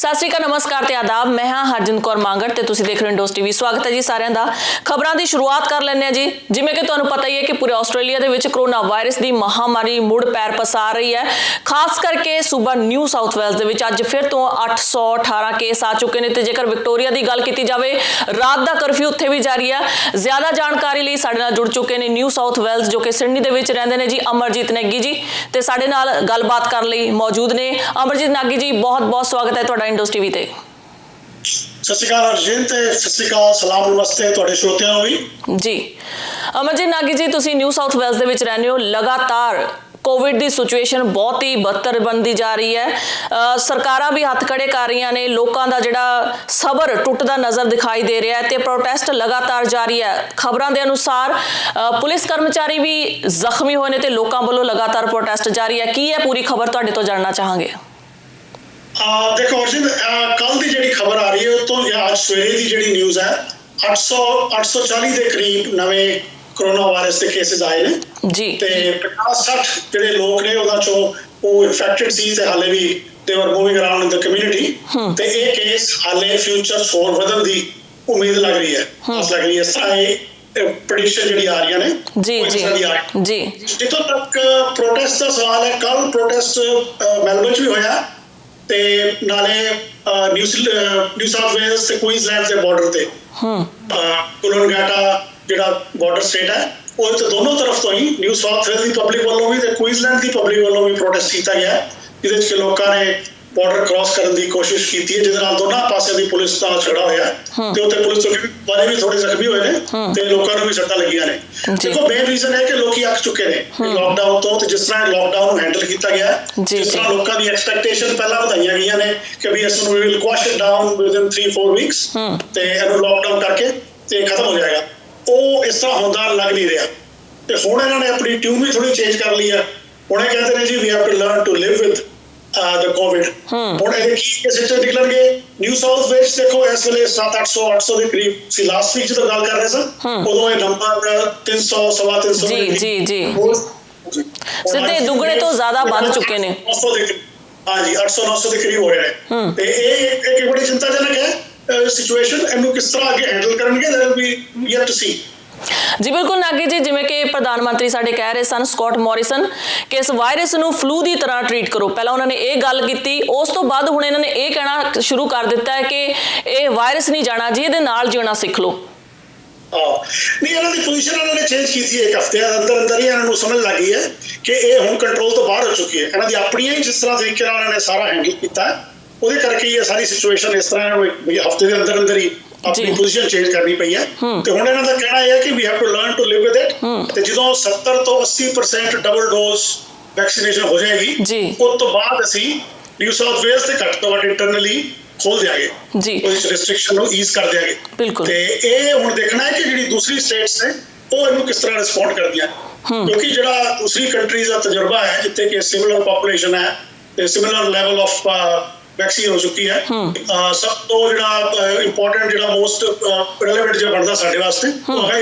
ਸਤਿ ਸ਼੍ਰੀ ਅਕਾਲ, ਨਮਸਕਾਰ ਤੇ ਆਦਾਬ। ਮੈਂ ਹਾਂ ਹਰਜਿੰਦ ਕੌਰ ਮੰਗੜ ਤੇ ਤੁਸੀਂ ਦੇਖ ਰਹੇ ਹੋ ਇੰਡੋਜ਼ ਟੀਵੀ। ਸਵਾਗਤ ਹੈ ਜੀ ਸਾਰਿਆਂ ਦਾ। ਖਬਰਾਂ ਦੀ ਸ਼ੁਰੂਆਤ ਕਰ ਲੈਂਦੇ ਹਾਂ ਜੀ। ਜਿਵੇਂ ਕਿ ਤੁਹਾਨੂੰ ਪਤਾ ਹੀ ਹੈ ਕਿ ਪੂਰੇ ਆਸਟ੍ਰੇਲੀਆ ਦੇ ਵਿੱਚ ਕਰੋਨਾ ਵਾਇਰਸ ਦੀ ਮਹਾਮਾਰੀ ਮੁੜ ਪੈਰ ਪਸਾਰ ਰਹੀ ਹੈ। ਖਾਸ ਕਰਕੇ ਸੂਬਾ ਨਿਊ ਸਾਊਥ ਵੇਲਜ਼ ਦੇ ਵਿੱਚ ਅੱਜ ਫਿਰ ਤੋਂ 818 ਕੇਸ ਆ ਚੁੱਕੇ ਨੇ ਤੇ ਜੇਕਰ ਵਿਕਟੋਰੀਆ ਦੀ ਗੱਲ ਕੀਤੀ ਜਾਵੇ, ਰਾਤ ਦਾ ਕਰਫਿਊ ਉੱਥੇ ਵੀ ਜਾਰੀ ਹੈ। ਜ਼ਿਆਦਾ ਜਾਣਕਾਰੀ ਲਈ ਸਾਡੇ ਨਾਲ ਜੁੜ ਚੁੱਕੇ ਨੇ ਨਿਊ ਸਾਊਥ ਵੇਲਜ਼ ਜੋ ਕਿ ਸਿਡਨੀ ਦੇ ਵਿੱਚ ਰਹਿੰਦੇ ਨੇ ਜੀ, ਅਮਰਜੀਤ ਨੈਗੀ ਜੀ, ਤੇ ਸਾਡੇ ਨਾਲ ਗੱਲਬਾਤ ਕਰਨ ਲਈ ਮੌਜੂਦ ਨੇ। ਅਮਰਜੀਤ ਨਾਗੀ ਜੀ, ਬਹੁਤ ਬਹੁਤ ਸਵਾਗਤ ਹੈ ਤੁਹਾਡਾ ਇੰਡੋਜ਼ ਟੀਵੀ ਤੇ। ਸਤਿ ਸ਼੍ਰੀ ਅਕਾਲ ਅਰਜਨ ਤੇ ਸਤਿ ਸ਼੍ਰੀ ਅਕਾਲ, ਸਲਾਮ ਨਮਸਤੇ ਤੁਹਾਡੇ ਸਰੋਤਿਆਂ ਨੂੰ ਵੀ ਜੀ। ਅਮਰਜੀਤ ਨਾਗੀ ਜੀ, ਤੁਸੀਂ ਨਿਊ ਸਾਊਥ ਵੇਲਜ਼ ਦੇ ਵਿੱਚ ਰਹਿੰਦੇ ਹੋ। ਲਗਾਤਾਰ ਕੋਵਿਡ ਦੀ ਸਿਚੁਏਸ਼ਨ ਬਹੁਤ ਹੀ ਬੱਤਰ ਬਣਦੀ ਜਾ ਰਹੀ ਹੈ। ਸਰਕਾਰਾਂ ਵੀ ਹੱਥ ਖੜੇ ਕਰ ਰਹੀਆਂ ਨੇ, ਲੋਕਾਂ ਦਾ ਜਿਹੜਾ ਸਬਰ ਟੁੱਟਦਾ ਨਜ਼ਰ ਦਿਖਾਈ ਦੇ ਰਿਹਾ ਹੈ ਤੇ ਪ੍ਰੋਟੈਸਟ ਲਗਾਤਾਰ ਜਾਰੀ ਹੈ। ਖਬਰਾਂ ਦੇ ਅਨੁਸਾਰ ਪੁਲਿਸ ਕਰਮਚਾਰੀ ਵੀ ਜ਼ਖਮੀ ਹੋਏ ਨੇ ਤੇ ਲੋਕਾਂ ਵੱਲੋਂ ਲਗਾਤਾਰ ਪ੍ਰੋਟੈਸਟ ਜਾਰੀ ਹੈ। ਕੀ ਹੈ ਪੂਰੀ ਖਬਰ, ਤੁਹਾਡੇ ਤੋਂ ਜਾਣਨਾ ਚਾਹਾਂਗੇ। ਦੇਖੋ ਅਰਜਨ, ਕੱਲ ਦੀ ਜਿਹੜੀ ਖਬਰ ਆ ਰਹੀ ਹੈ ਉਹ ਤੋਂ ਅੱਜ ਸਵੇਰੇ ਦੀ ਜਿਹੜੀ ਨਿਊਜ਼ ਹੈ 840 ਦੇ ਕਰੀਬ ਨਵੇਂ ਕਰੋਨਾ ਵਾਇਰਸ ਦੇ ਕੇਸਿਸ ਆਏ ਨੇ ਜੀ ਤੇ 50-60 ਜਿਹੜੇ ਲੋਕ ਨੇ ਉਹਨਾਂ ਚੋਂ ਉਹ ਇਨਫੈਕਟਡ ਸੀ ਤੇ ਹਾਲੇ ਵੀ ਦੇ ਵਰ ਮੂਵਿੰਗ ਅਰਾਊਂਡ ਇਨ ਦ ਕਮਿਊਨਿਟੀ ਤੇ ਇਹ ਕੇਸ ਹਾਲੇ ਫਿਊਚਰ ਹੋਰ ਵਧਣ ਦੀ ਉਮੀਦ ਲੱਗ ਰਹੀ ਹੈ। ਆਸ ਲੱਗ ਰਹੀ ਹੈ, ਇਸ ਤਰ੍ਹਾਂ ਇਹ ਪ੍ਰੈਡਿਕਸ਼ਨ ਜਿਹੜੀ ਆ ਰਹੀਆਂ ਨੇ ਜੀ ਜੀ ਜੀ। ਜਿੱਥੋਂ ਤੱਕ ਪ੍ਰੋਟੈਸਟ ਦਾ ਸਵਾਲ ਹੈ, ਕੱਲ ਪ੍ਰੋਟੈਸਟ ਮੈਲਬਨ 'ਚ ਵੀ ਹੋਇਆ ਤੇ ਨਾਲੇ ਨਿਊ ਸਾਊਥ ਵੇਲਜ਼ ਤੇ ਕੁਈਨਜ਼ਲੈਂਡ ਦੇ ਬਾਰਡਰ ਤੇ ਕੁਲਨਗਾਟਾ ਜਿਹੜਾ ਬਾਰਡਰ ਸਟੇਟ ਹੈ ਉਹ ਤੇ ਦੋਨੋਂ ਤਰਫ ਤੋਂ ਹੀ ਨਿਊ ਸਾਊਥ ਵੇਲਜ਼ ਦੀ ਪਬਲਿਕ ਵੱਲੋਂ ਵੀ ਤੇ ਕੁਈਨਜ਼ਲੈਂਡ ਦੀ ਪਬਲਿਕ ਵੱਲੋਂ ਵੀ ਪ੍ਰੋਟੈਸਟ ਕੀਤਾ ਗਿਆ, ਜਿਹਦੇ 'ਚ ਲੋਕਾਂ ਨੇ ਬਾਰਡਰ ਕ੍ਰਾਸ ਕਰਨ ਦੀ ਕੋਸ਼ਿਸ਼ ਕੀਤੀ ਹੈ, ਜਿਹਦੇ ਨਾਲ ਦੋਨਾਂ ਪਾਸਿਆਂ ਦੀ ਪੁਲਿਸ ਦਾ ਝਗੜਾ ਹੋਇਆ ਤੇ ਉੱਥੇ ਪੁਲਿਸ ਵਾਲੇ ਵੀ ਥੋੜੇ ਜ਼ਖਮੀ ਹੋਏ ਨੇ ਤੇ ਲੋਕਾਂ ਨੂੰ ਵੀ ਸੱਟਾਂ ਲੱਗੀਆਂ ਨੇ। ਦੇਖੋ ਮੇਨ ਰੀਜ਼ਨ ਹੈ ਕਿ ਲੋਕੀ ਅੱਕ ਚੁੱਕੇ ਨੇ ਲੋਕਡਾਊਨ ਤੋਂ, ਤੇ ਜਿਸ ਤਰ੍ਹਾਂ ਲੋਕਡਾਊਨ ਨੂੰ ਹੈਂਡਲ ਕੀਤਾ ਗਿਆ, ਜਿਸ ਤਰ੍ਹਾਂ ਲੋਕਾਂ ਦੀ ਐਕਸਪੈਕਟੇਸ਼ਨ ਪਹਿਲਾਂ ਵਧਾਈਆਂ ਗਈਆਂ ਨੇ ਕਿ ਵੀ ਇਸ ਨੂੰ we will quash it down within 3-4 weeks ਤੇ ਇਹਨੂੰ ਲੋਕਡਾਊਨ ਕਰਕੇ ਤੇ ਖਤਮ ਹੋ ਜਾਏਗਾ, ਉਹ ਇਸ ਤਰ੍ਹਾਂ ਹੁੰਦਾ ਲੱਗ ਨਹੀਂ ਰਿਹਾ। ਤੇ ਹੁਣ ਇਹਨਾਂ ਨੇ ਆਪਣੀ ਟਿਊਨ ਵੀ ਥੋੜੀ ਚੇਂਜ ਕਰ ਲਈ ਹੈ। ਹੁਣ ਇਹ ਕਹਿੰਦੇ ਨੇ ਜੀ we have to learn to live with the COVID। ਹੁਣ ਇਹ ਕੀ ਕੇਸਿਸ ਨਿਕਲਣਗੇ ਨਿਊ ਸਾਊਥ ਵੇਲਜ਼? ਦੇਖੋ ਇਸ ਵੇਲੇ 700-800 ਦੇ ਕਰੀਬ ਸੀ। ਲਾਸਟ ਵੀਕ ਜਦੋਂ ਗੱਲ ਕਰ ਰਹੇ ਸਨ ਉਦੋਂ ਇਹ ਨੰਬਰ 300-350 ਜੀ ਸਿੱਧੇ ਦੁੱਗਣੇ ਤੋਂ ਜ਼ਿਆਦਾ ਵੱਧ ਚੁੱਕੇ ਨੇ। ਹਾਂਜੀ 800-900 ਦੇ ਕਰੀਬ ਹੋਏ ਨੇ ਤੇ ਇਹ ਇੱਕ ਬੜੀ ਚਿੰਤਾਜਨਕ ਹੈ ਸਿਚੁਏਸ਼ਨ। ਇਹਨੂੰ ਕਿਸ ਤਰ੍ਹਾਂ ਅੱਗੇ ਹੈਂਡਲ ਕਰਨਗੇ that will be yet to see। ਜੀ ਬਿਲਕੁਲ ਨਾਗੀ ਜੀ, ਜਿਵੇਂ ਕਿ ਪ੍ਰਧਾਨ ਮੰਤਰੀ ਸਾਡੇ ਕਹਿ ਰਹੇ ਸਨ ਸਕਾਟ ਮੋਰਿਸਨ ਕਿ ਇਸ ਵਾਇਰਸ ਨੂੰ ਫਲੂ ਦੀ ਤਰ੍ਹਾਂ ਟ੍ਰੀਟ ਕਰੋ। ਪਹਿਲਾਂ ਉਹਨਾਂ ਨੇ ਇਹ ਗੱਲ ਕੀਤੀ, ਉਸ ਤੋਂ ਬਾਅਦ ਹੁਣ ਇਹਨਾਂ ਨੇ ਇਹ ਕਹਿਣਾ ਸ਼ੁਰੂ ਕਰ ਦਿੱਤਾ ਹੈ ਕਿ ਇਹ ਵਾਇਰਸ ਨਹੀਂ ਜਾਣਾ ਜੀ, ਇਹਦੇ ਨਾਲ ਜਿਉਣਾ ਸਿੱਖ ਲਓ। ਨਹੀਂ, ਇਹਨਾਂ ਦੀ ਪੋਜੀਸ਼ਨ ਇਹਨਾਂ ਨੇ ਚੇਂਜ ਕੀਤੀ ਹੈ। ਇੱਕ ਹਫ਼ਤੇ ਦੇ ਅੰਦਰ ਹੀ ਇਹਨਾਂ ਨੂੰ ਸਮਝ ਲੱਗ ਗਈ ਹੈ ਕਿ ਇਹ ਹੁਣ ਕੰਟਰੋਲ ਤੋਂ ਬਾਹਰ ਹੋ ਚੁੱਕੀ ਹੈ। ਇਹਨਾਂ ਦੀ ਆਪਣੀਆਂ ਹੀ ਜਿਸ ਤਰ੍ਹਾਂ ਤਰੀਕੇ ਨਾਲ ਇਹਨਾਂ ਨੇ ਸਾਰਾ ਹੈਂਡਲ ਕੀਤਾ ਉਹਦੇ ਕਰਕੇ ਇਹ ਸਾਰੀ ਸਿਚੁਏਸ਼ਨ ਇਸ ਤਰ੍ਹਾਂ ਹਫ਼ਤੇ ਦੇ ਅੰਦਰ ਹੀ ਆਪਣੀ ਪੋਜੀਸ਼ਨ ਚੇਂਜ ਕਰਨੀ ਪਈ ਹੈ। ਤੇ ਹੁਣ ਇਹਨਾਂ ਦਾ ਕਹਿਣਾ ਇਹ ਹੈ ਕਿ we have to learn to live with it. ਤੇ ਜਦੋਂ 70 ਤੋਂ 80% ਡਬਲ ਡੋਜ਼ ਵੈਕਸੀਨੇਸ਼ਨ ਹੋ ਜਾਏਗੀ ਉਸ ਤੋਂ ਬਾਅਦ ਅਸੀਂ ਨਿਊ ਸਾਊਥ ਵੇਲਜ਼ ਤੇ ਘੱਟ ਤੋਂ ਘੱਟ ਇੰਟਰਨਲੀ ਖੋਲ ਦਿਆਂਗੇ ਜੀ, ਉਸ ਰੈਸਟ੍ਰਿਕਸ਼ਨ ਨੂੰ ਈਜ਼ ਕਰ ਦਿਆਂਗੇ। ਤੇ ਇਹ ਹੁਣ ਦੇਖਣਾ ਹੈ ਕਿ ਜਿਹੜੀ ਦੂਸਰੀ ਸਟੇਟਸ ਨੇ ਉਹ ਇਹਨੂੰ ਕਿਸ ਤਰ੍ਹਾਂ ਰਿਸਪੌਂਡ ਕਰਦੀਆਂ, ਕਿਉਂਕਿ ਜਿਹੜਾ ਦੂਸਰੀ ਕੰਟਰੀਜ਼ ਦਾ ਤਜਰਬਾ ਹੈ ਜਿੱਥੇ ਕਿ ਸਿਮਿਲਰ ਪੋਪੂਲੇਸ਼ਨ ਹੈ ਤੇ ਸਿਮਿਲਰ ਲੈਵਲ ਆਫ ਵੈਕਸੀਨ ਹੋ ਚੁੱਕੀ ਹੈ। ਸਭ ਤੋਂ ਜਿਹੜਾ ਇੰਪੋਰਟੈਂਟ ਜਿਹੜਾ ਮੋਸਟ ਰਿਲੇਵੈਂਟ ਜਿਹੜਾ ਬਣਦਾ ਸਾਡੇ ਵਾਸਤੇ ਉਹ ਹੈ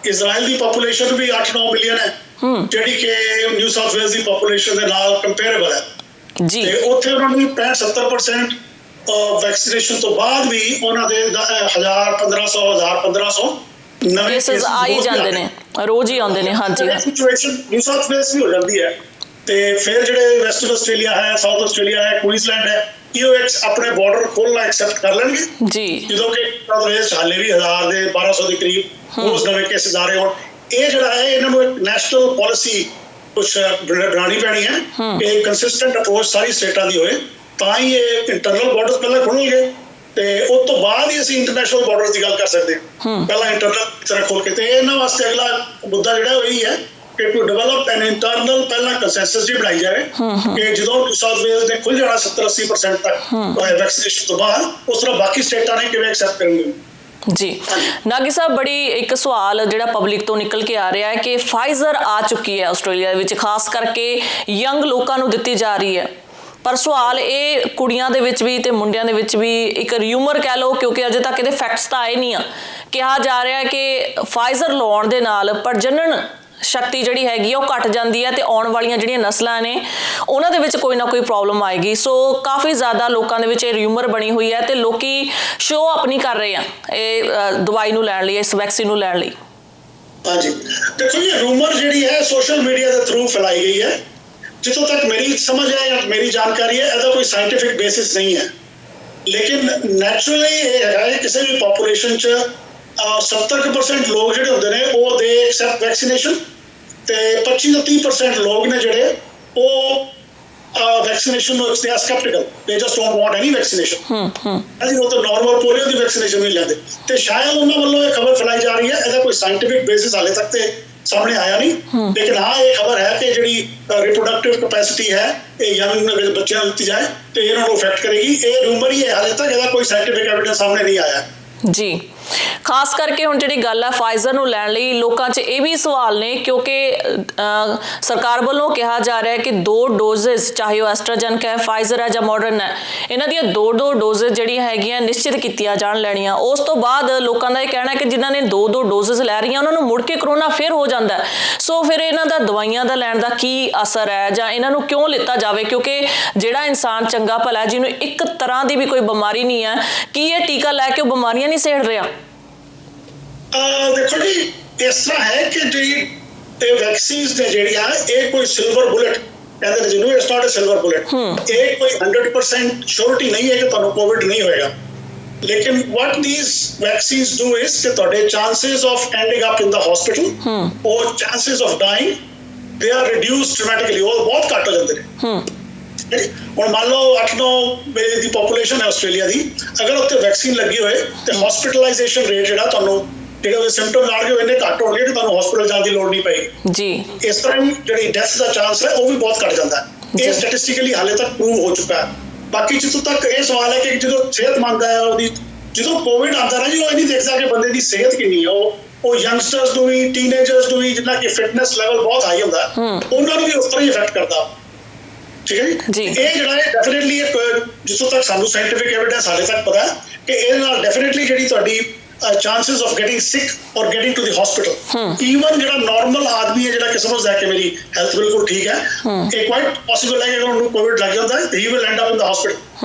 ਇਜ਼ਰਾਈਲ ਦੀ ਪੋਪੂਲੇਸ਼ਨ ਵੀ 8-9 ਮਿਲੀਅਨ ਹੈ, ਜਿਹੜੀ ਕਿ ਨਿਊ ਸਾਊਥ ਵੇਲਜ਼ ਦੀ ਪੋਪੂਲੇਸ਼ਨ ਦੇ ਨਾਲ ਕੰਪੇਅਰੇਬਲ ਹੈ ਜੀ। ਤੇ ਉੱਥੇ ਉਹਨਾਂ ਨੂੰ 65-70% ਵੈਕਸੀਨੇਸ਼ਨ ਤੋਂ ਬਾਅਦ ਵੀ ਉਹਨਾਂ ਦੇ 1,500 ਨਵੇਂ ਕੇਸਿਸ ਆਈ ਜਾਂਦੇ ਨੇ, ਰੋਜ਼ ਹੀ ਆਉਂਦੇ ਨੇ। ਹਾਂਜੀ ਸਿਚੁਏਸ਼ਨ ਨਿਊ ਸਾਊਥ ਵੇਲਜ਼ ਵੀ ਹੋ ਜਾਂਦੀ ਹੈ ਤੇ ਫਿਰ ਜਿਹੜੇ ਵੈਸਟਰਨ ਆਸਟ੍ਰੇਲੀਆ ਹੈ, ਸਾਊਥ ਆਸਟ੍ਰੇਲੀਆ ਹੈ, ਕੁਈਨਜ਼ਲੈਂਡ ਹੈ, ਇਹ ਆਪਣੇ ਬਾਰਡਰ ਖੋਲ੍ਹਣਾ ਐਕਸੈਪਟ ਕਰ ਲੈਣਗੇ ਜੀ, ਜਦੋਂ ਕਿ ਹਾਲੇ ਵੀ 1000 ਦੇ 1200 ਦੇ ਕਰੀਬ ਉਸ ਨਵੇਂ ਕੇਸਿਸ ਆ ਰਹੇ ਹੋਣ। ਇਹ ਜਿਹੜਾ ਹੈ ਇਹਨਾਂ ਨੂੰ ਇੱਕ ਨੈਸ਼ਨਲ ਪਾਲਿਸੀ ਕੁਛ ਬਣਾਉਣੀ ਪੈਣੀ ਹੈ ਕਿ ਕੰਸਿਸਟੈਂਟ ਅਪਰੋਚ ਸਾਰੀ ਸਟੇਟਾਂ ਦੀ ਹੋਏ, ਤਾਂ ਹੀ ਇਹ ਇੰਟਰਨਲ ਬਾਰਡਰ ਪਹਿਲਾਂ ਖੁੱਲਣਗੇ ਤੇ ਉਸ ਤੋਂ ਬਾਅਦ ਹੀ ਅਸੀਂ ਇੰਟਰਨੈਸ਼ਨਲ ਬਾਰਡਰ ਦੀ ਗੱਲ ਕਰ ਸਕਦੇ ਹਾਂ। ਪਹਿਲਾਂ ਇੰਟਰਨਲ ਤਰ੍ਹਾਂ ਖੋਲ ਕੇ, ਤੇ ਇਹਨਾਂ ਵਾਸਤੇ ਅਗਲਾ ਮੁੱਦਾ ਜਿਹੜਾ ਉਹੀ ਹੈ ਕਿ ਟੂ ਡਿਵੈਲਪ ਐਨ ਇੰਟਰਨਲ ਪਹਿਲਾਂ ਕੰਸੈਂਸਸ ਜੀ ਬਣਾਈ ਜਾਵੇ ਕਿ ਜਦੋਂ ਨਿਊ ਸਾਊਥ ਵੇਲਜ਼ ਨੇ ਖੁੱਲ ਜਾਣਾ 70-80% ਤੱਕ ਵੈਕਸੀਨੇਸ਼ਨ ਤੋਂ ਬਾਅਦ, ਉਸ ਤਰ੍ਹਾਂ ਬਾਕੀ ਸਟੇਟਾਂ ਨੇ ਕਿਵੇਂ ਐਕਸੈਪਟ ਕਰਨਗੇ। ਜੀ ਨਾਗੀ ਸਾਹਿਬ, ਬੜੀ ਇੱਕ ਸਵਾਲ ਜਿਹੜਾ ਪਬਲਿਕ ਤੋਂ ਨਿਕਲ ਕੇ ਆ ਰਿਹਾ ਹੈ ਕਿ ਫਾਈਜ਼ਰ ਆ ਚੁੱਕੀ ਹੈ ਆਸਟ੍ਰੇਲੀਆ ਦੇ ਵਿੱਚ, ਖਾਸ ਕਰਕੇ ਯੰਗ ਲੋਕਾਂ ਨੂੰ ਦਿੱਤੀ ਜਾ ਰਹੀ ਹੈ, ਪਰ ਸਵਾਲ ਇਹ ਕੁੜੀਆਂ ਦੇ ਵਿੱਚ ਵੀ ਤੇ ਮੁੰਡਿਆਂ ਦੇ ਵਿੱਚ ਵੀ ਇੱਕ ਰਿਊਮਰ ਕਹਿ ਲਓ, ਕਿਉਂਕਿ ਅਜੇ ਤੱਕ ਇਹਦੇ ਫੈਕਟਸ ਤਾਂ ਆਏ ਨਹੀਂ ਆ, ਕਿਹਾ ਜਾ ਰਿਹਾ ਹੈ ਕਿ ਫਾਈਜ਼ਰ ਲਾਉਣ ਦੇ ਨਾਲ ਪ੍ਰਜਨਨ ਸ਼ਕਤੀ ਜਿਹੜੀ ਹੈਗੀ ਆ ਉਹ ਘਟ ਜਾਂਦੀ ਹੈ ਤੇ ਆਉਣ ਵਾਲੀਆਂ ਜਿਹੜੀਆਂ ਨਸਲਾਂ ਨੇ ਉਹਨਾਂ ਦੇ ਵਿੱਚ ਕੋਈ ਨਾ ਕੋਈ ਪ੍ਰੋਬਲਮ ਆਏਗੀ। ਸੋ ਕਾਫੀ ਜ਼ਿਆਦਾ ਲੋਕਾਂ ਦੇ ਵਿੱਚ ਇਹ ਰਿਊਮਰ ਬਣੀ ਹੋਈ ਹੈ ਤੇ ਲੋਕੀ ਸ਼ੋਅ ਅਪ ਨਹੀਂ ਕਰ ਰਹੇ ਆ ਇਹ ਦਵਾਈ ਨੂੰ ਲੈਣ ਲਈ, ਇਸ ਵੈਕਸੀਨ ਨੂੰ ਲੈਣ ਲਈ। ਹਾਂਜੀ, ਦੇਖੋ ਜੀ रूमर ਜਿਹੜੀ ਹੈ ਸੋਸ਼ਲ ਮੀਡੀਆ ਦੇ ਥਰੂ ਫੈਲਾਈ ਗਈ ਹੈ। ਜਿੱਥੋਂ ਤੱਕ ਮੇਰੀ ਸਮਝ ਹੈ ਜਾਂ ਮੇਰੀ ਜਾਣਕਾਰੀ ਹੈ, ਇਹਦਾ ਕੋਈ ਸਾਇੰਟੀਫਿਕ ਬੇਸਿਸ ਨਹੀਂ ਹੈ। ਲੇਕਿਨ ਨੈਚੁਰਲੀ ਇਹ ਹੈਗਾ ਹੈ ਕਿਸੇ ਵੀ ਪੋਪੂਲੇਸ਼ਨ 'ਚ 70% ਲੋਕ ਜਿਹੜੇ ਹੁੰਦੇ ਨੇ ਉਹ ਦੇ ਐਕਸੈਪਟ ਵੈਕਸੀਨੇਸ਼ਨ ਤੇ 25 ਤੋਂ 30% ਲੋਕ ਨੇ ਜਿਹੜੇ ਉਹ ਵੈਕਸੀਨੇਸ਼ਨ ਨੂੰ ਦੇ ਆਰ ਸਕੈਪਟੀਕਲ, ਦੇ just don't want any vaccination. ਅਸੀਂ ਉਹ ਤਾਂ ਨਾਰਮਲ ਪੋਲੀਓ ਦੀ ਵੈਕਸੀਨੇਸ਼ਨ ਨਹੀਂ ਲੈਂਦੇ ਤੇ ਸ਼ਾਇਦ ਉਹਨਾਂ ਵੱਲੋਂ ਇਹ ਖਬਰ ਫੈਲਾਈ ਜਾ ਰਹੀ ਹੈ। ਇਹਦਾ ਕੋਈ ਸਾਇੰਟੀਫਿਕ ਬੇਸਿਸ ਹਾਲੇ ਤੱਕ ਤੇ ਸਾਹਮਣੇ ਆਇਆ ਨਹੀਂ, ਲੇਕਿਨ ਹਾਂ ਇਹ ਖਬਰ ਹੈ ਕਿ ਜਿਹੜੀ ਰਿਪਰੋਡਕਟਿਵ ਕੈਪੈਸਿਟੀ ਹੈ ਇਹ ਯੰਗ ਬੱਚਿਆਂ ਨੂੰ ਦਿੱਤੀ ਜਾਏ ਤੇ ਇਹਨਾਂ ਨੂੰ ਅਫੈਕਟ ਕਰੇਗੀ। ਇਹ ਰੂਮਰ ਹੀ ਹੈ, ਹਾਲੇ ਤੱਕ ਇਹਦਾ ਕੋਈ ਸਾਇੰਟੀਫਿਕ ਐਵੀਡੈਂਸ ਸਾਹਮਣੇ ਨਹੀਂ ਆਇਆ ਜੀ। ਖਾਸ ਕਰਕੇ ਹੁਣ ਜਿਹੜੀ ਗੱਲ ਹੈ ਫਾਈਜ਼ਰ ਨੂੰ ਲੈਣ ਲਈ ਲੋਕਾਂ 'ਚ ਇਹ ਵੀ ਸਵਾਲ ਨੇ, ਕਿਉਂਕਿ ਸਰਕਾਰ ਵੱਲੋਂ ਕਿਹਾ ਜਾ ਰਿਹਾ ਹੈ ਕਿ 2 ਡੋਜ਼ਸ, ਚਾਹੇ ਉਹ ਐਸਟਰਾਜੈਨਕਾ ਹੈ, ਫਾਈਜ਼ਰ ਹੈ ਜਾਂ ਮਾਡਰਨ ਹੈ, ਇਹਨਾਂ ਦੀਆਂ 2 ਡੋਜ਼ਸ ਜਿਹੜੀਆਂ ਹੈਗੀਆਂ ਨਿਸ਼ਚਿਤ ਕੀਤੀਆਂ ਜਾਣ ਲੈਣੀਆਂ। ਉਸ ਤੋਂ ਬਾਅਦ ਲੋਕਾਂ ਦਾ ਇਹ ਕਹਿਣਾ ਹੈ ਕਿ ਜਿਨ੍ਹਾਂ ਨੇ 2 ਡੋਜ਼ਸ ਲੈ ਰਹੀਆਂ ਉਹਨਾਂ ਨੂੰ ਮੁੜ ਕੇ ਕਰੋਨਾ ਫਿਰ ਹੋ ਜਾਂਦਾ। ਸੋ ਫਿਰ ਇਹਨਾਂ ਦਾ ਦਵਾਈਆਂ ਦਾ ਲੈਣ ਦਾ ਕੀ ਅਸਰ ਹੈ ਜਾਂ ਇਹਨਾਂ ਨੂੰ ਕਿਉਂ ਲਿੱਤਾ ਜਾਵੇ, ਕਿਉਂਕਿ ਜਿਹੜਾ ਇਨਸਾਨ ਚੰਗਾ ਭਲਾ ਜਿਹਨੂੰ ਇੱਕ ਤਰ੍ਹਾਂ ਦੀ ਵੀ ਕੋਈ ਬਿਮਾਰੀ ਨਹੀਂ ਹੈ, ਕੀ ਇਹ ਟੀਕਾ ਲੈ ਕੇ ਉਹ ਬਿਮਾਰੀਆਂ ਨਹੀਂ ਸੇੜ ਰਿਹਾ? ਦੇਖੋ ਜੀ, ਇਸ ਤਰ੍ਹਾਂ ਹੈ ਕਿ ਜਿਹੜੀ ਇਹ ਵੈਕਸੀਨਸ ਨੇ ਜਿਹੜੀਆਂ ਇਹ ਕੋਈ ਸਿਲਵਰ ਬੁਲੇਟ ਕਹਿੰਦੇ ਨੇ ਜਿਹਨੂੰ, it's not a silver bullet. ਇਹ ਕੋਈ 100% ਸ਼ੋਰਿਟੀ ਨਹੀਂ ਹੈ ਕਿ ਤੁਹਾਨੂੰ ਕੋਵਿਡ ਨਹੀਂ ਹੋਏਗਾ। ਲੇਕਿਨ what these vaccines do is ਕਿ ਤੁਹਾਡੇ chances of ending up in the hospital or chances of dying they are reduced dramatically, ਉਹ ਬਹੁਤ ਘੱਟ ਹੋ ਜਾਂਦੇ ਨੇ। ਹੁਣ ਮੰਨ ਲਓ 8-9 ਮੇਰੀ ਦੀ ਪੋਪੂਲੇਸ਼ਨ ਹੈ ਆਸਟ੍ਰੇਲੀਆ ਦੀ, ਅਗਰ ਉੱਥੇ ਵੈਕਸੀਨ ਲੱਗੀ ਹੋਏ ਤੇ ਹਸਪੀਟਲਾਈਜੇਸ਼ਨ ਰੇਟ ਜਿਹੜਾ ਤੁਹਾਨੂੰ ਜਿਹੜੇ ਉਹਦੇ ਸਿੰਪਟਮਸ ਆ ਗਏ ਇੰਨੇ ਘੱਟ ਹੋਣਗੇ ਕਿ ਤੁਹਾਨੂੰ ਹਸਪੀਟਲ ਜਾਣ ਦੀ ਲੋੜ ਨਹੀਂ ਪਏਗੀ ਜੀ। ਇਸ ਤਰ੍ਹਾਂ ਹੀ ਜਿਹੜੀ ਡੈਥ ਦਾ ਚਾਂਸ ਹੈ ਉਹ ਵੀ ਬਹੁਤ ਘੱਟ ਜਾਂਦਾ ਹੈ। ਇਹ ਸਟੈਟਿਸਟਿਕਲੀ ਹਾਲੇ ਤੱਕ ਪ੍ਰੂਵ ਹੋ ਚੁੱਕਾ ਹੈ। ਬਾਕੀ ਜਿੱਥੋਂ ਤੱਕ ਇਹ ਸਵਾਲ ਹੈ ਕਿ ਜਦੋਂ ਸਿਹਤਮੰਦ ਹੈ ਉਹਦੀ, ਜਦੋਂ ਕੋਵਿਡ ਆਉਂਦਾ ਨਾ ਜੀ, ਉਹ ਇਹ ਨਹੀਂ ਦੇਖਦਾ ਕਿ ਬੰਦੇ ਦੀ ਸਿਹਤ ਕਿੰਨੀ ਹੈ। ਉਹ ਯੰਗਸਟਰਸ ਨੂੰ ਵੀ, ਟੀਨੇਜਰਸ ਨੂੰ ਵੀ, ਜਿਨ੍ਹਾਂ ਕਿ ਫਿਟਨੈਸ ਲੈਵਲ ਬਹੁਤ ਹਾਈ ਹੁੰਦਾ ਉਹਨਾਂ ਨੂੰ ਵੀ ਉਸ ਤਰ੍ਹਾਂ ਹੀ ਇਫੈਕਟ ਕਰਦਾ। ਠੀਕ ਹੈ ਜੀ। ਇਹ ਜਿਹੜਾ ਹੈ ਡੈਫੀਨਿਟਲੀ ਜਿੱਥੋਂ ਤੱਕ ਸਾਨੂੰ ਸਾਇੰਟੀਫਿਕ ਐਵੀਡੈਂਸ ਹਾਲੇ ਤੱਕ ਪਤਾ ਹੈ ਕਿ ਇਹਦੇ ਨਾਲ ਡੈਫੀਨਿਟਲੀ ਜਿਹੜੀ ਤੁਹਾਡੀ chances of getting sick or getting to the hospital, even ਜਿਹੜਾ ਨਾਰਮਲ ਆਦਮੀ ਹੈ ਜਿਹੜਾ ਕਿ ਸਮਝਦਾ ਹੈ ਕਿ ਮੇਰੀ ਹੈਲਥ ਬਿਲਕੁਲ ਠੀਕ ਹੈ, ਇਹ ਕੁਆਇਟ ਪੋਸੀਬਲ ਹੈ ਕਿ ਅਗਰ ਉਹਨੂੰ ਕੋਵਿਡ ਲੱਗ ਜਾਂਦਾ ਹੈ he will end up in the hospital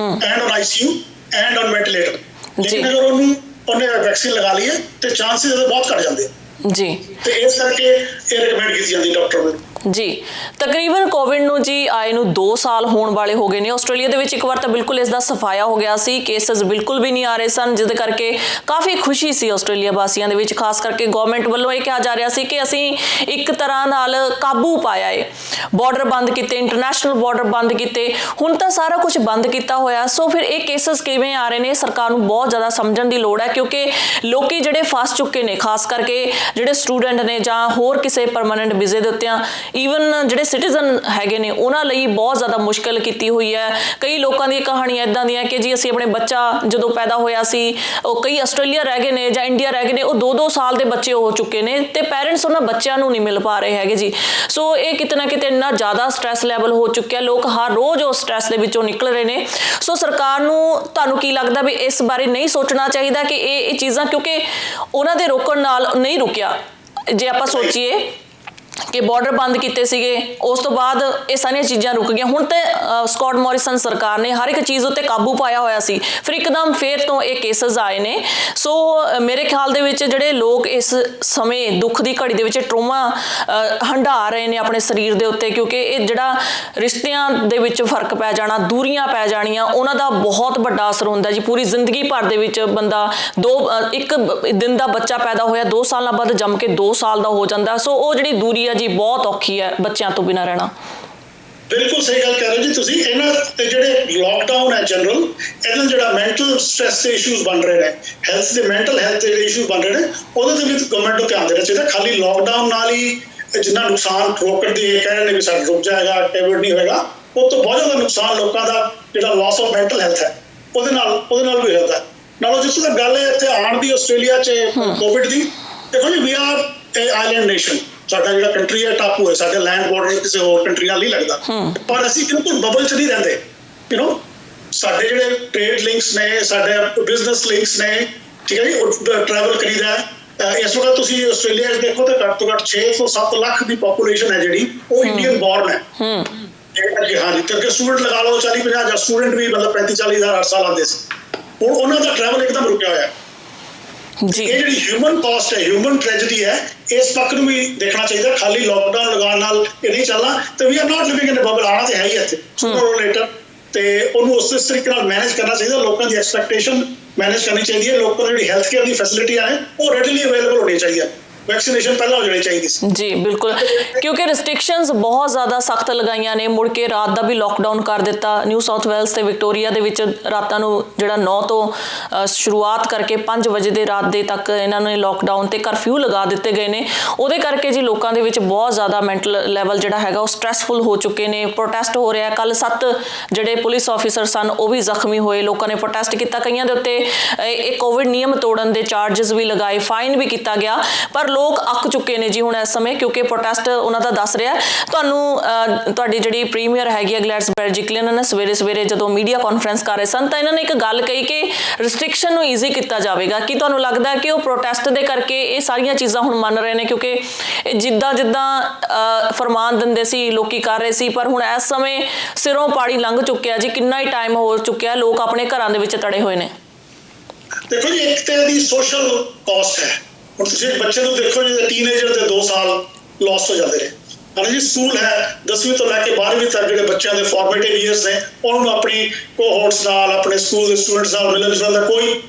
and on ICU and on ventilator। ਲੇਕਿਨ ਅਗਰ ਉਹਨੇ ਵੈਕਸੀਨ ਲਗਾ ਲਈ ਹੈ ਤੇ ਚਾਂਸਸ ਇਹਦੇ ਬਹੁਤ ਘੱਟ ਜਾਂਦੇ ਜੀ। ਤੇ ਇਸ ਕਰਕੇ ਇਹ ਰਿਕਮੈਂਡ ਕੀਤੀ ਜਾਂਦੀ ਡਾਕਟਰ ਨੂੰ ਜੀ। ਤਕਰੀਬਨ ਕੋਵਿਡ ਨੂੰ ਜੀ ਆਏ ਨੂੰ 2 ਸਾਲ ਹੋਣ ਵਾਲੇ ਹੋ ਗਏ ਨੇ। ਆਸਟ੍ਰੇਲੀਆ ਦੇ ਵਿੱਚ ਇੱਕ ਵਾਰ ਤਾਂ ਬਿਲਕੁਲ ਇਸ ਦਾ ਸਫਾਇਆ ਹੋ ਗਿਆ ਸੀ, ਕੇਸਸ ਬਿਲਕੁਲ ਵੀ ਨਹੀਂ ਆ ਰਹੇ ਸਨ, ਜਿਹਦੇ ਕਰਕੇ ਕਾਫੀ ਖੁਸ਼ੀ ਸੀ ਆਸਟ੍ਰੇਲੀਆ ਵਾਸੀਆਂ ਦੇ ਵਿੱਚ। ਖਾਸ ਕਰਕੇ ਗਵਰਨਮੈਂਟ ਵੱਲੋਂ ਇਹ ਕਿਹਾ ਜਾ ਰਿਹਾ ਸੀ ਕਿ ਅਸੀਂ ਇੱਕ ਤਰ੍ਹਾਂ ਨਾਲ ਕਾਬੂ ਪਾਇਆ ਹੈ, ਬਾਰਡਰ ਬੰਦ ਕੀਤੇ, ਇੰਟਰਨੈਸ਼ਨਲ ਬਾਰਡਰ ਬੰਦ ਕੀਤੇ। ਹੁਣ ਤਾਂ ਸਾਰਾ ਕੁਝ ਬੰਦ ਕੀਤਾ ਹੋਇਆ। ਸੋ ਫਿਰ ਇਹ ਕੇਸਸ ਕਿਵੇਂ ਆ ਰਹੇ ਨੇ, ਸਰਕਾਰ ਨੂੰ ਬਹੁਤ ਜ਼ਿਆਦਾ ਸਮਝਣ ਦੀ ਲੋੜ ਹੈ, ਕਿਉਂਕਿ ਲੋਕੀ ਜਿਹੜੇ ਫਸ ਚੁੱਕੇ ਨੇ, ਖਾਸ ਕਰਕੇ ਜਿਹੜੇ ਸਟੂਡੈਂਟ ਨੇ ਜਾਂ ਹੋਰ ਕਿਸੇ ਪਰਮਾਨੈਂਟ ਵੀਜ਼ੇ ਦੇ ਉੱਤੇ, ਈਵਨ ਜਿਹੜੇ ਸਿਟੀਜ਼ਨ ਹੈਗੇ ਨੇ ਉਹਨਾਂ ਲਈ ਬਹੁਤ ਜ਼ਿਆਦਾ ਮੁਸ਼ਕਿਲ ਕੀਤੀ ਹੋਈ ਹੈ। ਕਈ ਲੋਕਾਂ ਦੀਆਂ ਕਹਾਣੀਆਂ ਇੱਦਾਂ ਦੀਆਂ ਕਿ ਜੀ ਅਸੀਂ ਆਪਣੇ ਬੱਚਾ ਜਦੋਂ ਪੈਦਾ ਹੋਇਆ ਸੀ, ਉਹ ਕਈ ਆਸਟ੍ਰੇਲੀਆ ਰਹਿ ਗਏ ਨੇ ਜਾਂ ਇੰਡੀਆ ਰਹਿ ਗਏ ਨੇ, ਉਹ 2-2 ਸਾਲ ਦੇ ਬੱਚੇ ਹੋ ਚੁੱਕੇ ਨੇ ਤੇ ਪੈਰੈਂਟਸ ਉਹਨਾਂ ਬੱਚਿਆਂ ਨੂੰ ਨਹੀਂ ਮਿਲ ਪਾ ਰਹੇ ਹੈਗੇ ਜੀ। ਸੋ ਇਹ ਕਿਤੇ ਨਾ ਕਿਤੇ ਇੰਨਾ ਜ਼ਿਆਦਾ ਸਟ੍ਰੈਸ ਲੈਵਲ ਹੋ ਚੁੱਕਿਆ, ਲੋਕ ਹਰ ਰੋਜ਼ ਉਸ ਸਟ੍ਰੈਸ ਦੇ ਵਿੱਚੋਂ ਨਿਕਲ ਰਹੇ ਨੇ। ਸੋ ਸਰਕਾਰ ਨੂੰ, ਤੁਹਾਨੂੰ ਕੀ ਲੱਗਦਾ ਵੀ ਇਸ ਬਾਰੇ ਨਹੀਂ ਸੋਚਣਾ ਚਾਹੀਦਾ ਕਿ ਇਹ ਚੀਜ਼ਾਂ, ਕਿਉਂਕਿ ਉਹਨਾਂ ਦੇ ਰੋਕਣ ਨਾਲ ਨਹੀਂ ਰੁਕਿਆ। ਜੇ ਆਪਾਂ ਸੋਚੀਏ ਕਿ ਬਾਰਡਰ ਬੰਦ ਕੀਤੇ ਸੀਗੇ, ਉਸ ਤੋਂ ਬਾਅਦ ਇਹ ਸਾਰੀਆਂ ਚੀਜ਼ਾਂ ਰੁਕ ਗਈਆਂ। ਹੁਣ ਤੇ ਸਕਾਟ ਮੋਰਿਸਨ ਸਰਕਾਰ ਨੇ ਹਰ ਇੱਕ ਚੀਜ਼ ਉੱਤੇ ਕਾਬੂ ਪਾਇਆ ਹੋਇਆ ਸੀ, ਫਿਰ ਇੱਕਦਮ ਫੇਰ ਤੋਂ ਇਹ ਕੇਸਸ ਆਏ ਨੇ। ਸੋ ਮੇਰੇ ਖਿਆਲ ਦੇ ਵਿੱਚ ਜਿਹੜੇ ਲੋਕ ਇਸ ਸਮੇਂ ਦੁੱਖ ਦੀ ਘੜੀ ਦੇ ਵਿੱਚ ਟਰੋਮਾ ਹੰਢਾ ਰਹੇ ਨੇ ਆਪਣੇ ਸਰੀਰ ਦੇ ਉੱਤੇ, ਕਿਉਂਕਿ ਇਹ ਜਿਹੜਾ ਰਿਸ਼ਤਿਆਂ ਦੇ ਵਿੱਚ ਫਰਕ ਪੈ ਜਾਣਾ, ਦੂਰੀਆਂ ਪੈ ਜਾਣੀਆਂ, ਉਹਨਾਂ ਦਾ ਬਹੁਤ ਵੱਡਾ ਅਸਰ ਹੁੰਦਾ ਜੀ। ਪੂਰੀ ਜ਼ਿੰਦਗੀ ਭਰ ਦੇ ਵਿੱਚ ਬੰਦਾ ਇੱਕ ਦਿਨ ਦਾ ਬੱਚਾ ਪੈਦਾ ਹੋਇਆ 2 ਸਾਲਾਂ ਬਾਅਦ ਜੰਮ ਕੇ 2 ਸਾਲ ਦਾ ਹੋ ਜਾਂਦਾ। ਸੋ ਉਹ ਜਿਹੜੀ ਦੂਰੀ ਜੀ ਬਹੁਤ ਔਖੀ ਹੈ ਬੱਚਿਆਂ ਤੋਂ ਬਿਨਾਂ ਰਹਿਣਾ। ਬਿਲਕੁਲ ਸਹੀ ਗੱਲ ਕਰ ਰਹੇ ਜੀ ਤੁਸੀਂ। ਇਹਨਾਂ ਤੇ ਜਿਹੜੇ ਲੋਕਡਾਊਨ ਹੈ ਜਨਰਲ, ਇਹਨਾਂ ਜਿਹੜਾ ਮੈਂਟਲ ਸਟ੍ਰੈਸ ਦੇ ਇਸ਼ੂਜ਼ ਬਣ ਰਹੇ ਨੇ, ਹੈਲਥ ਦੇ ਮੈਂਟਲ ਹੈਲਥ ਦੇ ਜਿਹੜੇ ਇਸ਼ੂ ਬਣ ਰਹੇ ਨੇ, ਉਹਦੇ ਤੇ ਵੀ ਗਵਰਨਮੈਂਟ ਨੂੰ ਧਿਆਨ ਦੇਣਾ ਚਾਹੀਦਾ। ਖਾਲੀ ਲੋਕਡਾਊਨ ਨਾਲ ਹੀ ਜਿੰਨਾ ਨੁਕਸਾਨ ਰੋਕਣ ਦੀ ਕਹਿ ਰਹੇ ਨੇ ਵੀ ਸਾਡਾ ਰੁਕ ਜਾਏਗਾ, ਕੋਵਿਡ ਨਹੀਂ ਹੋਏਗਾ, ਉਹ ਤੋਂ ਬਹੁਤ ਜ਼ਿਆਦਾ ਨੁਕਸਾਨ ਲੋਕਾਂ ਦਾ ਜਿਹੜਾ ਲਾਸ ਆਫ ਮੈਂਟਲ ਹੈਲਥ ਹੈ ਉਹਦੇ ਨਾਲ ਵੀ ਹੁੰਦਾ। ਨਾਲੋਂ ਜਿਸ ਤਰ੍ਹਾਂ ਗੱਲ ਹੈ ਇੱਥੇ ਆਉਣ ਦੀ ਆਸਟ੍ਰੇਲੀਆ 'ਚ ਕੋਵਿਡ ਦੀ, ਦੇਖੋ ਜੀ we are a island nation, ਸਾਡਾ ਜਿਹੜਾ ਕੰਟਰੀ ਹੈ ਟਾਪੂ ਹੈ, ਸਾਡੇ ਲੈਂਡ ਬਾਰਡਰ ਕਿਸੇ ਹੋਰ ਕੰਟਰੀ ਨਾਲ ਨਹੀਂ ਲੱਗਦਾ, ਪਰ ਅਸੀਂ ਬਿਲਕੁਲ ਬਬਲ 'ਚ ਨਹੀਂ ਰਹਿੰਦੇ। ਸਾਡੇ ਜਿਹੜੇ ਟ੍ਰੇਡ ਲਿੰਕਸ ਨੇ, ਸਾਡੇ ਬਿਜ਼ਨਸ ਲਿੰਕਸ ਨੇ, ਠੀਕ ਹੈ ਜੀ, ਟਰੈਵਲ ਕਰੀਦਾ ਇਸ ਵਕਤ ਤੁਸੀਂ ਆਸਟ੍ਰੇਲੀਆ 'ਚ ਦੇਖੋ ਤਾਂ ਘੱਟ ਤੋਂ ਘੱਟ 6 ਤੋਂ 7 ਲੱਖ ਦੀ ਪੋਪੂਲੇਸ਼ਨ ਹੈ ਜਿਹੜੀ ਉਹ ਇੰਡੀਅਨ ਬੋਰਨ ਹੈ। ਹਾਂਜੀ, ਤੇ ਅੱਗੇ ਸਟੂਡੈਂਟ ਲਗਾ ਲਓ 40-50 ਹਜ਼ਾਰ ਸਟੂਡੈਂਟ ਵੀ ਮਤਲਬ 35-40 ਹਜ਼ਾਰ ਹਰ ਸਾਲ ਆਉਂਦੇ ਸੀ। ਹੁਣ ਉਹਨਾਂ ਦਾ ਟਰੈਵਲ ਇੱਕਦਮ ਰੁਕਿਆ ਹੋਇਆ ਜੀ। ਇਹ ਜਿਹੜੀ ਹਿਊਮਨ ਕਾਸਟ ਹੈ, ਹਿਊਮਨ ਟ੍ਰੈਜਡੀ ਹੈ, ਇਸ ਪੱਖ ਨੂੰ ਵੀ ਦੇਖਣਾ ਚਾਹੀਦਾ। ਖਾਲੀ ਲੋਕਡਾਊਨ ਲਗਾਉਣ ਨਾਲ ਇਹ ਨਹੀਂ ਚੱਲਣਾ। ਤੇ we are not living in a bubble, ਆਉਣਾ ਤੇ ਹੈ ਹੀ ਇੱਥੇ ਸੂਨਰ অর ਲੇਟਰ। ਤੇ ਉਹਨੂੰ ਉਸ ਤਰੀਕੇ ਨਾਲ ਮੈਨੇਜ ਕਰਨਾ ਚਾਹੀਦਾ। ਲੋਕਾਂ ਦੀ ਐਕਸਪੈਕਟੇਸ਼ਨ ਮੈਨੇਜ ਕਰਨੀ ਚਾਹੀਦੀ ਹੈ। ਲੋਕਾਂ ਨੂੰ ਜਿਹੜੀ ਹੈਲਥ ਕੇਅਰ ਦੀ ਫੈਸਿਲਿਟੀਆਂ ਹੈ ਉਹ ਰੈਡਿਲੀ ਅਵੇਲੇਬਲ ਹੋਣੀ ਚਾਹੀਦੀਆਂ। ਵੈਕਸੀਨੇਸ਼ਨ ਪਹਿਲਾਂ ਹੋ ਜਾਣੀ ਚਾਹੀਦੀ ਸੀ ਜੀ, ਬਿਲਕੁਲ, ਕਿਉਂਕਿ ਰਿਸਟ੍ਰਿਕਸ਼ਨਸ ਬਹੁਤ ਜ਼ਿਆਦਾ ਸਖਤ ਲਗਾਈਆਂ ਨੇ। ਮੁੜ ਕੇ ਰਾਤ ਦਾ ਵੀ ਲੋਕਡਾਊਨ ਕਰ ਦਿੱਤਾ। ਨਿਊ ਸਾਊਥ ਵੇਲਸ ਤੇ ਵਿਕਟੋਰੀਆ ਦੇ ਵਿੱਚ ਰਾਤਾਂ ਨੂੰ ਜਿਹੜਾ 9 ਤੋਂ ਸ਼ੁਰੂਆਤ ਕਰਕੇ 5 ਵਜੇ ਦੇ ਰਾਤ ਦੇ ਤੱਕ ਇਹਨਾਂ ਨੇ ਲੋਕਡਾਊਨ ਤੇ ਕਰਫਿਊ ਲਗਾ ਦਿੱਤੇ ਗਏ ਨੇ। ਉਹਦੇ ਕਰਕੇ ਜੀ ਲੋਕਾਂ ਦੇ ਵਿੱਚ ਬਹੁਤ ਜ਼ਿਆਦਾ ਮੈਂਟਲ ਲੈਵਲ ਜਿਹੜਾ ਹੈਗਾ ਉਹ ਸਟ੍ਰੈਸਫੁਲ ਹੋ ਚੁੱਕੇ ਨੇ। ਪ੍ਰੋਟੈਸਟ ਹੋ ਰਿਹਾ। ਕੱਲ 7 ਜਿਹੜੇ ਪੁਲਿਸ ਆਫੀਸਰ ਸਨ ਉਹ ਵੀ ਜ਼ਖਮੀ ਹੋਏ। ਲੋਕਾਂ ਨੇ ਪ੍ਰੋਟੈਸਟ ਕੀਤਾ। ਕਈਆਂ ਦੇ ਉੱਤੇ ਇਹ ਕੋਵਿਡ ਨਿਯਮ ਤੋੜਨ ਦੇ ਚਾਰਜਸ ਵੀ ਲਗਾਏ, ਫਾਈਨ ਵੀ ਕੀਤਾ ਗਿਆ। ਪਰ ਲੋਕ ਅੱਕ ਚੁੱਕੇ ਨੇ ਜੀ ਹੁਣ ਇਸ ਸਮੇਂ, ਕਿਉਂਕਿ ਪ੍ਰੋਟੈਸਟ ਉਹਨਾਂ ਦਾ ਦੱਸ ਰਿਹਾ। ਤੁਹਾਨੂੰ ਤੁਹਾਡੀ ਜਿਹੜੀ ਪ੍ਰੀਮੀਅਰ ਹੈਗੀ ਗਲੈਡਸ ਬੈਲਜਿਕਲੀ, ਇਹਨਾਂ ਨੇ ਸਵੇਰੇ ਜਦੋਂ ਮੀਡੀਆ ਕਾਨਫਰੰਸ ਕਰ ਰਹੇ ਸਨ ਤਾਂ ਇਹਨਾਂ ਨੇ ਇੱਕ ਗੱਲ ਕਹੀ ਕਿ ਰਿਸਟ੍ਰਿਕਸ਼ਨ ਨੂੰ ਈਜ਼ੀ ਕੀਤਾ ਜਾਵੇਗਾ। ਕੀ ਤੁਹਾਨੂੰ ਲੱਗਦਾ ਕਿ ਉਹ ਪ੍ਰੋਟੈਸਟ ਦੇ ਕਰਕੇ ਇਹ ਸਾਰੀਆਂ ਚੀਜ਼ਾਂ ਹੁਣ ਮੰਨ ਰਹੇ ਨੇ? ਕਿਉਂਕਿ ਇਹ ਜਿੱਦਾਂ ਫਰਮਾਨ ਦਿੰਦੇ ਸੀ ਲੋਕੀ ਕਰ ਰਹੇ ਸੀ, ਪਰ ਹੁਣ ਇਸ ਸਮੇਂ ਸਿਰੋਂ ਪਾੜੀ ਲੰਘ ਚੁੱਕਿਆ ਜੀ। ਕਿੰਨਾ ਹੀ ਟਾਈਮ ਹੋ ਚੁੱਕਿਆ, ਲੋਕ ਆਪਣੇ ਘਰਾਂ ਦੇ ਵਿੱਚ ਤੜੇ ਹੋਏ ਨੇ। ਦੇਖੋ ਜੀ, ਇੱਕ ਤੇ ਇਹਦੀ ਸੋਸ਼ਲ ਕਾਸਟ ਹੈ। ਹੁਣ ਤੁਸੀਂ ਇੱਕ ਬੱਚੇ ਨੂੰ ਦੇਖੋ ਜਿਹਦੇ ਟੀਨੇਜਰ ਦੇ 2 ਸਾਲ ਲੋਸਟ ਹੋ ਜਾਂਦੇ ਨੇ। ਹਾਂ ਜੀ, ਸਕੂਲ ਹੈ 10ਵੀਂ ਤੋਂ ਲੈ ਕੇ 12ਵੀਂ ਤੱਕ ਜਿਹੜੇ ਬੱਚਿਆਂ ਦੇ ਫਾਰਮੇਟਿਵ ਈਅਰਸ ਨੇ, ਉਹਨਾਂ ਨੂੰ ਆਪਣੀ ਕੋਹੋਰਟਸ ਨਾਲ, ਆਪਣੇ ਸਕੂਲ ਦੇ ਸਟੂਡੈਂਟਸ ਨਾਲ ਮਿਲਣ ਜੁਲਣ ਦਾ ਕੋਈ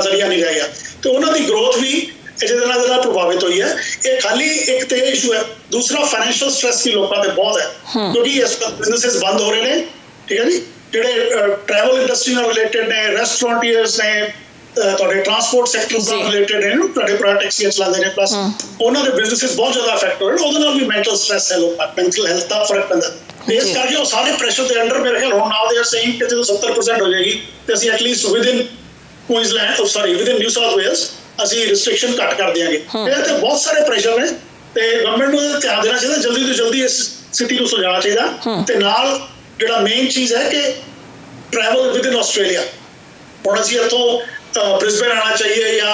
ਜ਼ਰੀਆ ਨਹੀਂ ਰਹਿ ਗਿਆ। ਤੇ ਉਹਨਾਂ ਦੀ ਗਰੋਥ ਵੀ ਇਹਦੇ ਨਾਲ ਪ੍ਰਭਾਵਿਤ ਹੋਈ ਹੈ। ਇਹ ਖਾਲੀ ਇੱਕ ਤੇ ਇਹ ਇਸ਼ੂ ਹੈ। ਦੂਸਰਾ ਫਾਈਨੈਂਸ਼ੀਅਲ ਸਟ੍ਰੈਸ ਵੀ ਲੋਕਾਂ ਤੇ ਬਹੁਤ ਹੈ, ਕਿਉਂਕਿ ਇਸ ਵਕਤ ਬਿਜ਼ਨੈਸਿਸ ਬੰਦ ਹੋ ਰਹੇ ਨੇ। ਠੀਕ ਹੈ ਜੀ, ਜਿਹੜੇ ਟਰੈਵਲ ਇੰਡਸਟਰੀ ਨਾਲ ਰਿਲੇਟਡ ਨੇ, ਰੈਸਟੋਰੈਂਟੀਅਰਸ ਨੇ, ਤੁਹਾਡੇ ਟਰਾਂਸਪੋਰਟ ਸੈਕਟਰ ਨਾਲ ਰਿਲੇਟਡ ਨੇ, ਤੁਹਾਡੇ ਪ੍ਰਾਈਵੇਟ ਟੈਕਸੀਆਂ ਚਲਾਉਂਦੇ ਨੇ, ਪਲੱਸ ਉਹਨਾਂ ਦੇ ਬਿਜ਼ਨੈਸਿਸ ਬਹੁਤ ਜ਼ਿਆਦਾ ਅਫੈਕਟ ਹੋ ਰਹੇ ਨੇ। ਉਹਦੇ ਨਾਲ ਵੀ ਮੈਂਟਲ ਸਟ੍ਰੈਸ ਹੈ, ਲੋਕਾਂ ਮੈਂਟਲ ਹੈਲਥ ਦਾ ਫਰਕ ਪੈਂਦਾ। ਇਸ ਕਰਕੇ ਉਹ ਸਾਰੇ ਪ੍ਰੈਸ਼ਰ ਦੇ ਅੰਡਰ ਮੇਰੇ ਖਿਆਲ ਹੁਣ ਨਾਓ ਦੇ ਆਰ ਸੇਇੰਗ ਕਿ ਜਦੋਂ 70% ਹੋ ਜਾਏਗੀ ਤੇ ਅਸੀਂ at least within within new south Wales ਅਸੀਂ ਰਿਸਟ੍ਰਿਕਸ਼ਨ ਘੱਟ ਕਰ ਦਿਆਂਗੇ। ਇਹ ਤੇ ਬਹੁਤ ਸਾਰੇ ਪ੍ਰੈਸ਼ਰ ਨੇ ਤੇ ਗਵਰਨਮੈਂਟ ਨੂੰ ਧਿਆਨ ਦੇਣਾ ਚਾਹੀਦਾ। ਜਲਦੀ ਤੋਂ ਜਲਦੀ ਇਸ ਸਥਿਤੀ ਨੂੰ ਸੁਲਝਾਉਣਾ ਚਾਹੀਦਾ। ਤੇ ਨਾਲ ਜਿਹੜਾ ਮੇਨ ਚੀਜ਼ ਹੈ ਕਿ ਟਰੈਵਲ ਵਿਦਿਨ ਆਸਟ੍ਰੇਲੀਆ। ਹੁਣ ਅਸੀਂ ਇੱਥੋਂ ब्रिस्बेन आना चाहिए या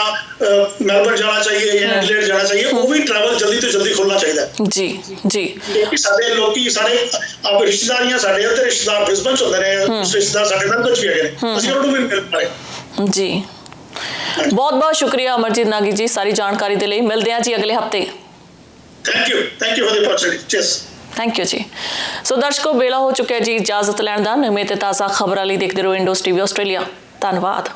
मेलबर्न जाना चाहिए या एडिलेड जाना चाहिए, वो भी ट्रैवल जल्दी तो जल्दी खुलना चाहिए जी जी। क्योंकि सारे लोग सारे आप रिश्तेदारियां साडे अद्धे रिश्तेदार ब्रिस्बेन च होंदे ने, रिश्तेदार साडे मेलबर्न च भी हैगे ने, ਅਸੀਂ ਉਹਨਾਂ ਨੂੰ ਵੀ ਮਿਲ ਪਾਏ जी। बहुत बहुत शुक्रिया अमरजीत नागी जी सारी जानकारी ਦੇ ਲਈ। ਮਿਲਦੇ ਹਾਂ ਜੀ ਅਗਲੇ ਹਫਤੇ। Thank you for the opportunity. Cheers. Thank you जी। सो दर्शकों, ਵੇਲਾ ਹੋ ਚੁੱਕਿਆ ਜੀ ਇਜਾਜ਼ਤ ਲੈਣ ਦਾ। ਨਵੇਂ ਤੇ ਤਾਜ਼ਾ ਖਬਰਾਂ ਲਈ ਦੇਖਦੇ ਰਹੋ ਇੰਡੋਜ਼ ਟੀਵੀ ਆਸਟ੍ਰੇਲੀਆ। ਧੰਨਵਾਦ।